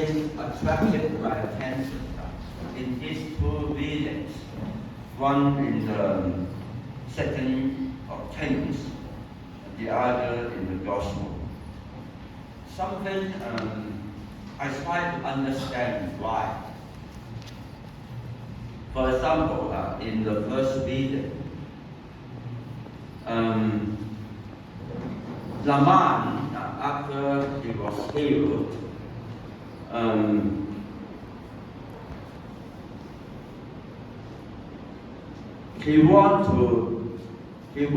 always attracted my attention in these two readings. One in the second of Things, the other in the Gospel. Something I try to understand why. For example, in the first reading, Naaman, after he was healed, he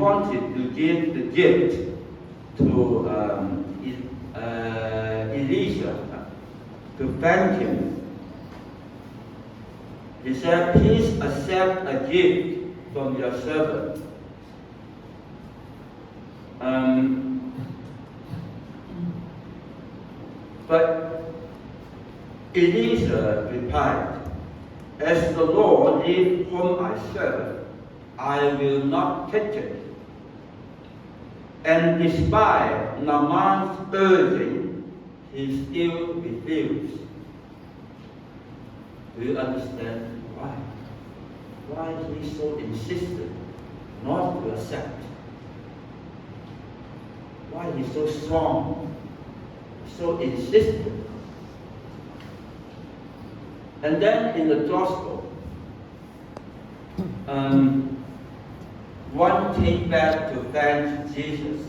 wanted to give the gift to Elisha to thank him. He said, "Please accept a gift from your servant." But Elisha replied, "As the Lord lives whom I serve, I will not take it." And despite Naaman's urging, he still refused. Do you understand why? Why he so insisted not to accept? Why he's so strong, so insistent? And then in the Gospel, one came back to thank Jesus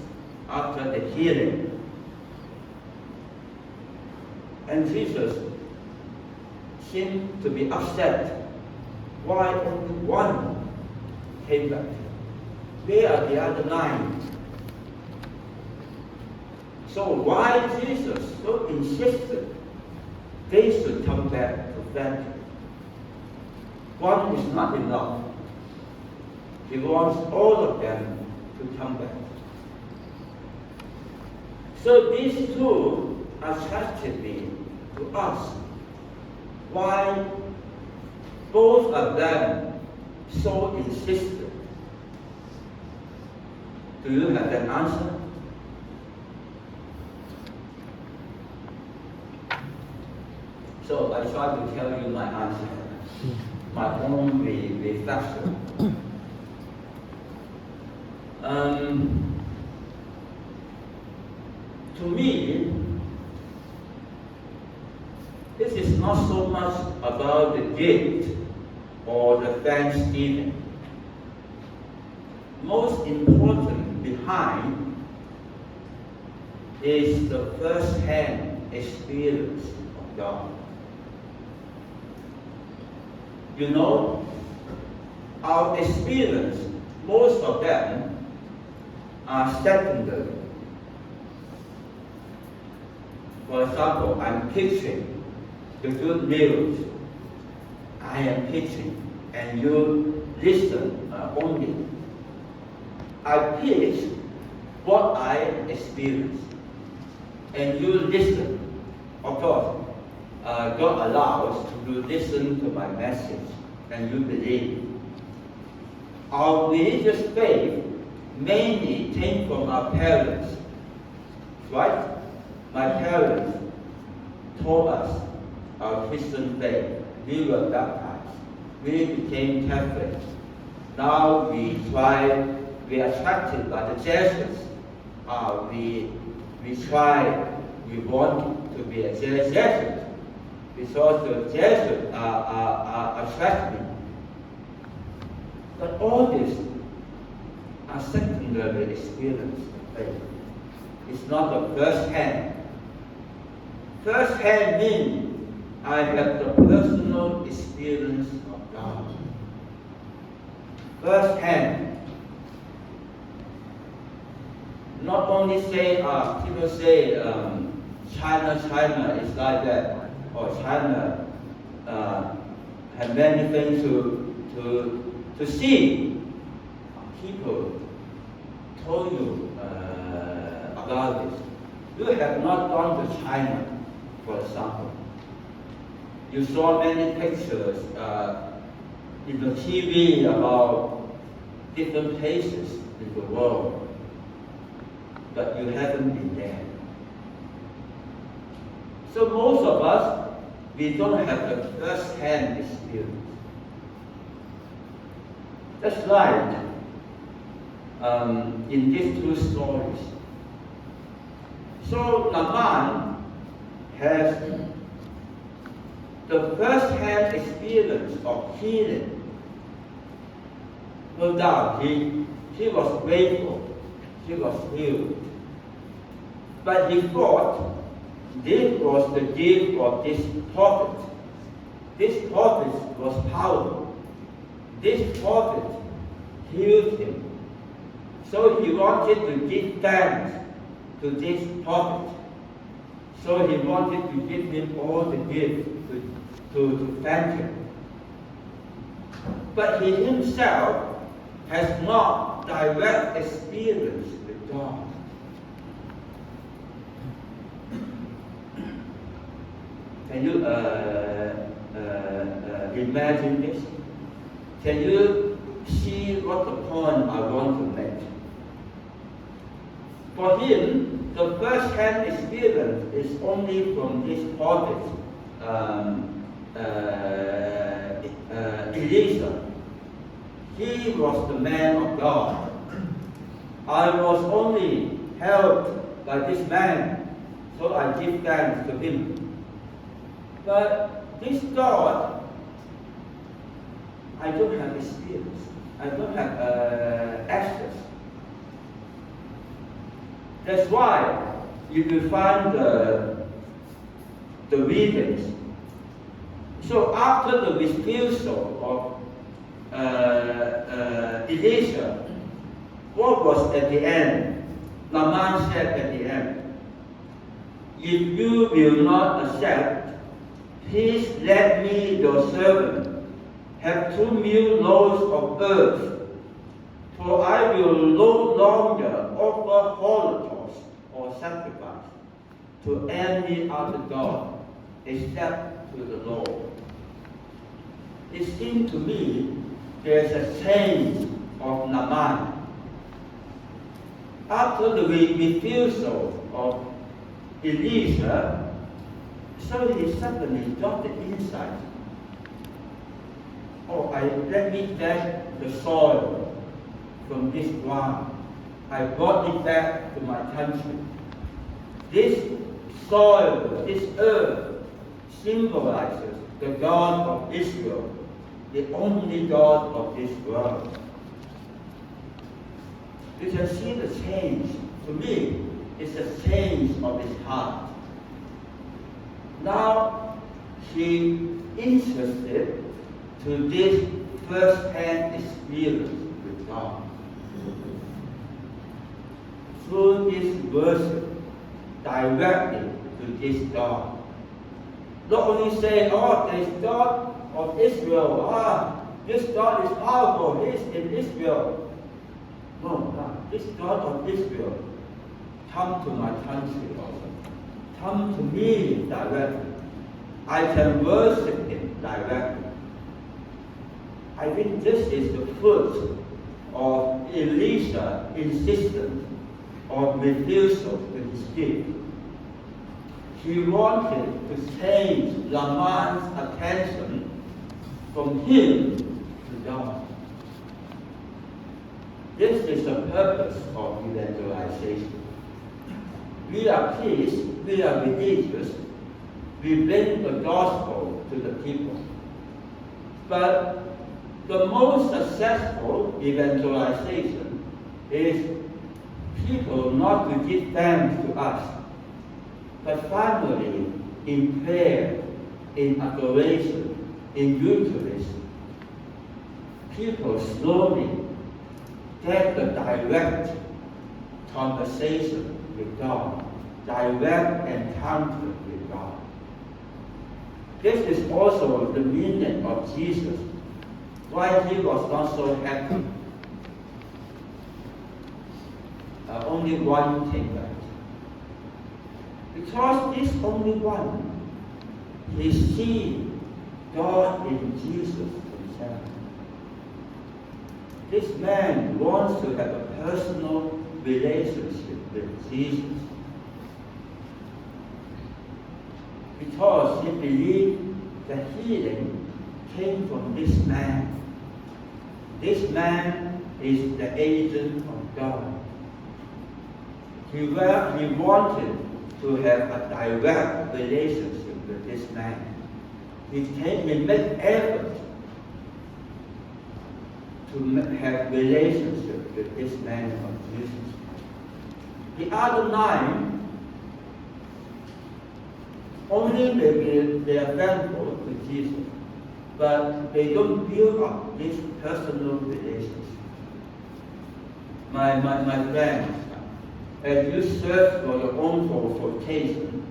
after the healing. And Jesus seemed to be upset. Why only one came back? Where are the other 9? So why Jesus so insisted they should come back to thank him? One is not enough. He wants all of them to come back. So these two attracted me to us. Why both of them so insisted? Do you have an answer? So I try to tell you my answer, my own reflection. To me, this is not so much about the gift or the thanksgiving. Most important behind is the first-hand experience of God. You know, our experience, most of them are secondary. For example, I'm preaching the good news. I am preaching, and you listen only. I preach what I experience, and you listen. Of course, God allows you to listen to my message, and you believe. Our religious faith mainly came from our parents, right? My parents taught us our Christian faith. We were baptized. We became Catholic. Now we are attracted by the Jesuits. We want to be a Jesuit because the Jesuits are attractive. But all this are secondary experience of faith. It's not the first hand. First hand means I have the personal experience of God. First hand. Not only say, people say China is like that, or China have many things to see. People told you about this. You have not gone to China, for example. You saw many pictures in the TV about different places in the world, but you haven't been there. So most of us we don't have the first-hand experience. That's right. In these two stories. So Naaman has the first-hand experience of healing. No doubt he was grateful, he was healed. But he thought this was the gift of this prophet. This prophet was powerful. This prophet healed him. So he wanted to give thanks to this prophet. So he wanted to give him all the gifts to thank him. But he himself has not direct experience with God. Can you imagine this? Can you see what the point I want to make? For him, the first-hand experience is only from this prophet, Elisha. He was the man of God. I was only helped by this man, so I give thanks to him. But this God, I don't have experience. I don't have access. That's why you will find the readings. So after the refusal of Elisha, what was at the end? Naaman said at the end, if you will not accept, please let me, your servant, have 2 meal loaves of earth, for I will no longer offer holocaust or sacrifice to any other God except to the Lord. It seems to me there's a change of Naaman. After the refusal of Elisha, so he suddenly got the insight. Let me fetch the soil from this ground. I brought it back to my country. This soil, this earth, symbolizes the God of Israel, the only God of this world. You can see the change. To me, it's a change of his heart. Now, he interested to this first-hand experience with God. Through this worship, directly to this God. Not only saying, this God of Israel, this God is powerful, He is in Israel. No, this God of Israel, come to my country also. Come to me directly. I can worship Him directly. I think this is the fruit of Elisha's insistence of refusal to his gift. He wanted to change Naaman's attention from him to God. This is the purpose of evangelization. We are priests, we are religious, we bring the gospel to the people. But the most successful evangelization is people not to give thanks to us, but finally in prayer, in adoration, in Eucharist, people slowly get the direct conversation with God, direct encounter with God. This is also the meaning of Jesus, why He was not so happy. Only one thing right. Because this only one, he sees God in Jesus himself. This man wants to have a personal relationship with Jesus. because he believed that healing came from this man. This man is the agent of God. He wanted to have a direct relationship with this man. He made effort to have relationship with this man of Jesus. The other 9, only maybe they are thankful to Jesus, but they don't build up this personal relationship. My friends, as you search for your own vocation,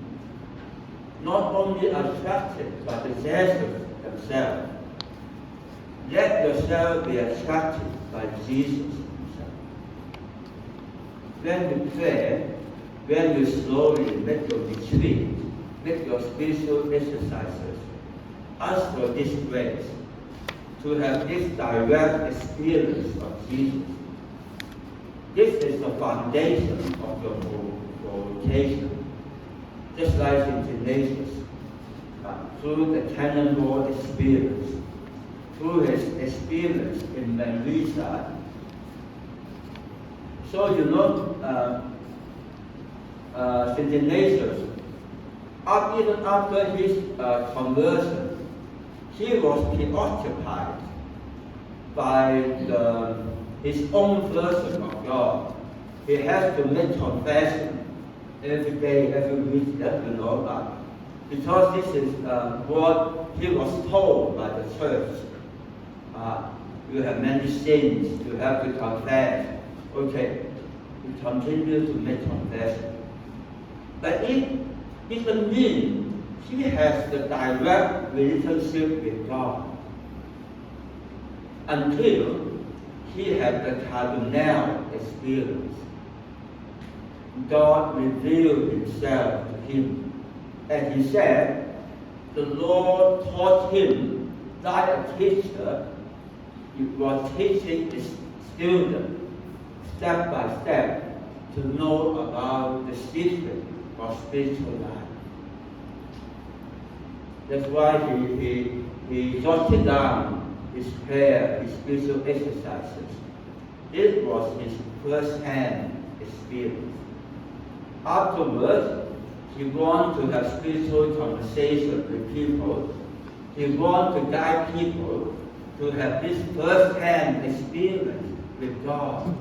not only attracted by the Jesus themselves, let yourself be attracted by Jesus himself. When you pray, when you slowly make your retreat, make your spiritual exercises, ask for this grace to have this direct experience of Jesus. This is the foundation of your vocation. Just like in Ignatius, through the cannonball experience, through his experience in Manresa. So you know, St. Ignatius, even after his conversion, he was preoccupied by his own version of God. He has to make confession every day, every week, that you know about. Because this is what he was told by the church. You have many sins, you have to confess. Okay, you continue to make confession. But it doesn't mean he has the direct relationship with God until he had the cardinal experience. God revealed himself to him. And he said, the Lord taught him like a teacher. He was teaching his student step by step to know about the secret of spiritual life. That's why he jotted down his prayer, his spiritual exercises. This was his first-hand experience. Afterwards, he wanted to have spiritual conversation with people. He wanted to guide people to have this first-hand experience with God.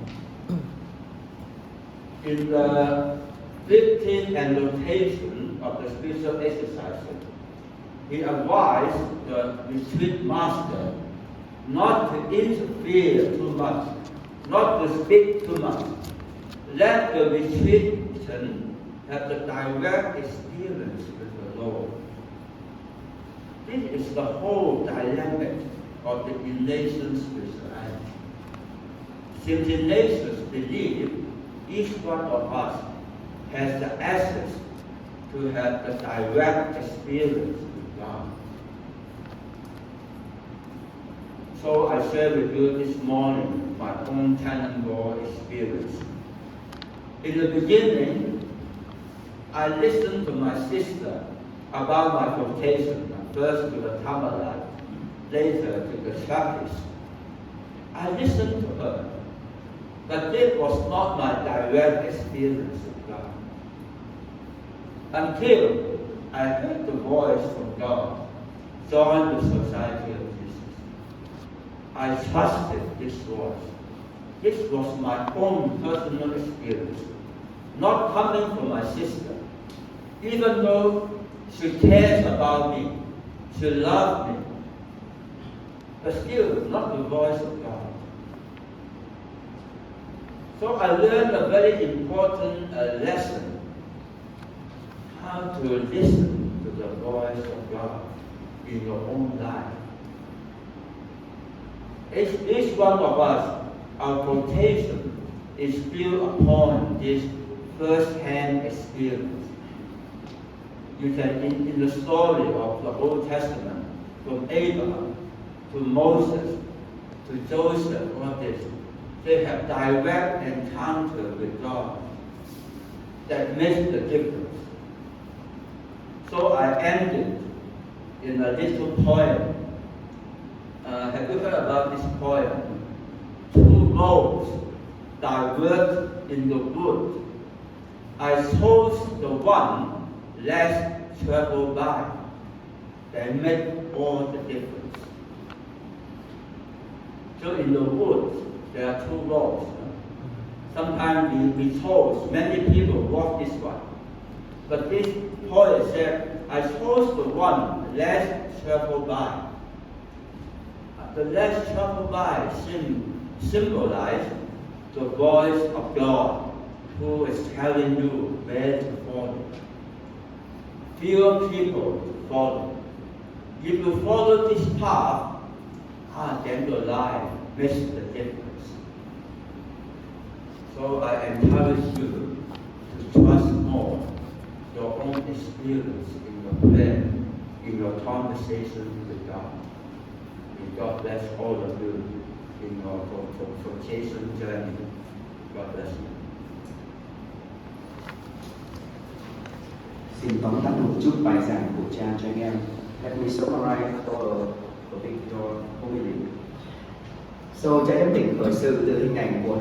In the 15th annotation of the spiritual exercises, he advised the retreat master not to interfere too much, not to speak too much. Let the retreatant have the direct experience with the Lord. This is the whole dynamic of the Ignatian spirituality. St. Ignatius believed each one of us has the access to have the direct experience with God. So I share with you this morning my own cannonball experience. In the beginning, I listened to my sister about my vocation, first to the Carmelite, later to the Trappist. I listened to her, but this was not my direct experience of God. Until I heard the voice from God, join the Society of Jesus. I trusted this voice. This was my own personal experience, not coming from my sister. Even though she cares about me, she loves me, but still not the voice of God. So I learned a very important lesson, how to listen to the voice of God in your own life. Each one of us, our vocation is built upon this first-hand experience. You can, in the story of the Old Testament, from Abraham to Moses to Joseph, all this, they have direct encounter with God that makes the difference. So I ended in a little poem. Have you heard about this poem? Two roads diverge in the wood. I chose the one less traveled by. They make all the difference. So in the woods, there are two roads. Sometimes we chose, many people walk this one. But this poet said, I chose the one less traveled by. The less traveled by symbolize the voice of God who is telling you where to follow. Fewer people follow. If you follow this path, then your life makes the difference. So I encourage you to trust more your own experience in your prayer, in your conversation with God. May God bless all of you in your vocation journey. God bless you. Xin tóm tắt một chút bài giảng của cha cho anh em. Let me summarize our topic, your homily. So, cha Giám Tỉnh khởi sự từ hình ảnh của